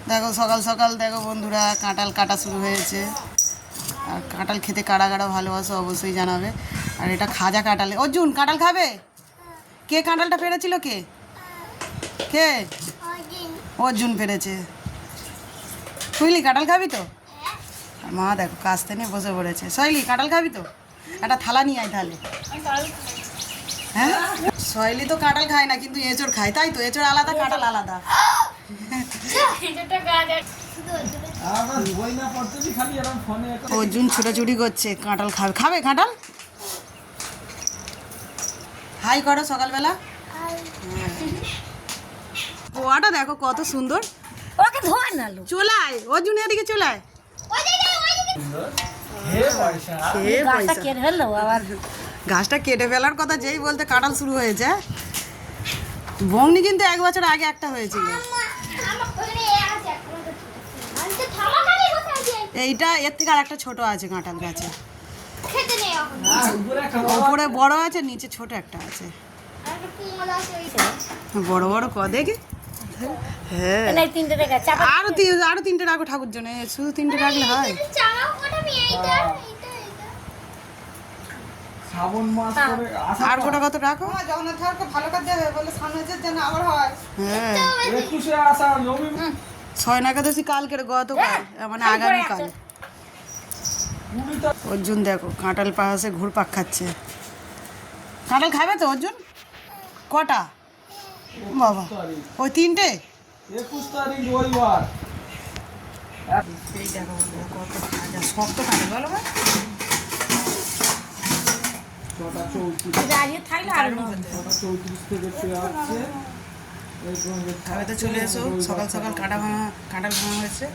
দেখো সকাল সকাল দেখো বন্ধুরা কাঁঠাল কাটা শুরু হয়েছে। আর কাঁঠাল খেতে কারা কারা ভালোবাসো অবশ্যই জানাবে। আর এটা খাজা কাঁঠাল। অর্জুন কাঁঠাল খাবে? কে কাঁঠালটা পেরেছিল? কে কে? অর্জুন পেরেছে। তুইলি কাঁঠাল খাবি তো? আর মা দেখো কাস্তে নিয়ে বসে পড়েছে। সয়লি কাঁঠাল খাবি তো? একটা থালা নিয়ে আয় তাহলে। হ্যাঁ, সয়লি তো কাঁঠাল খায় না, কিন্তু এঁচড় খায়, তাই তো? এঁচড় আলাদা, কাঁঠাল আলাদা। অর্জুন ছোটাছুটি করছে। কাঁঠাল খাবে? খাবে কাঁঠাল? হাই করো সকালবেলা। পোয়াটা দেখো কত সুন্দর। ওকে ধোয় না লো। চলে আয় অর্জুন, এদিকে চলে আয়। গাছটা কেটে ফেললো আবার। ঘাসটা কেটে ফেলার কথা যেই বলতে কাঁঠাল শুরু হয়েছে। বংনি কিন্তু 1 বছর আগে একটা হয়েছিল। এইটা এর থেকে আর একটা ছোট আছে কাঁঠাল গাছে। উপরে বড় আছে, নিচে ছোট একটা আছে। বড় বড় ক দেখি। হ্যাঁ, আরো 3টে রাখো ঠাকুর জন্য। শুধু 3টে রাখলে হয়? আর গোটা কত রাখো। হ্যাঁ, 6 একাদশী কালকের, গতকাল মানে আগামীকাল। অর্জুন দেখো কাঁঠাল পাশে ঘুরপাক খাচ্ছে। কাঁঠাল খাবে তো অর্জুন? কটা বাবা? ওই 3টে। 21 তারিখ রবিবার। এই দেখো কত খাজা, শক্ত কাঁঠাল বলো ভাই। ছটা 34 থেকে পেয়ে আসছে। খাবে তো চলে এসো। সকাল সকাল কাঁঠাল ভাঙা হয়েছে।